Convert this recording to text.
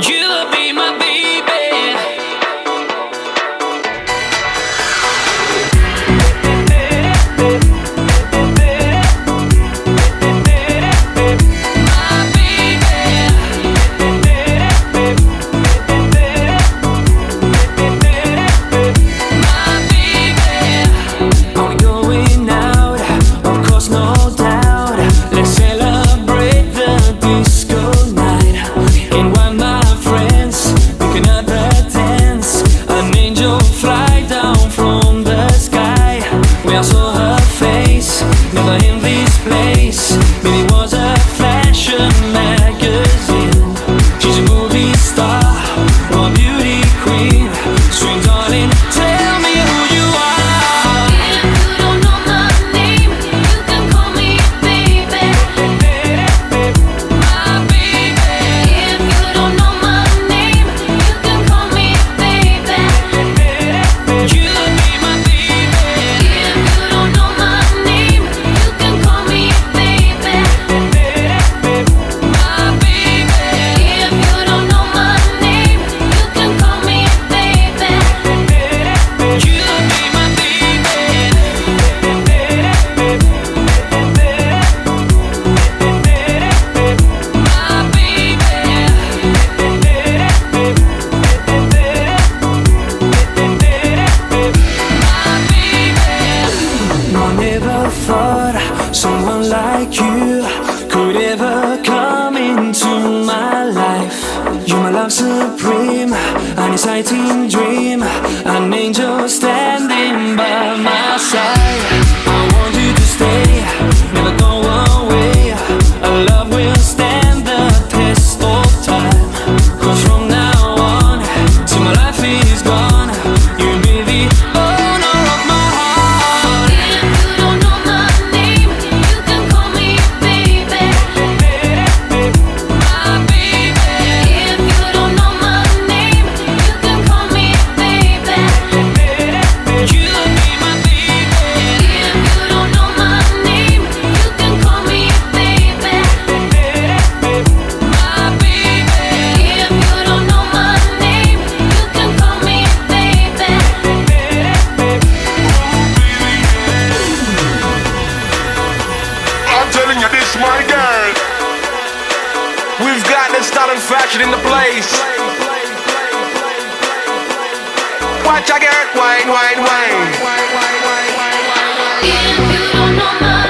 You'll be my baby. Supreme, an exciting dream, an angel standing by my side. I want you to stay, never go away. Our love will stand the test of time. 'Cause from now on, till my life is gone, you'll be the owner of my heart. If you don't know my name, you can call me baby. My baby. If you don't know my name, you can call me baby. You'll be my baby. If you don't know my name, you can call me baby. My baby. If you don't know my name, you can call me baby. I'm telling you this, my girl. We've got the style and fashion in the place. Watch I get wine, wine, wine. If you don't know my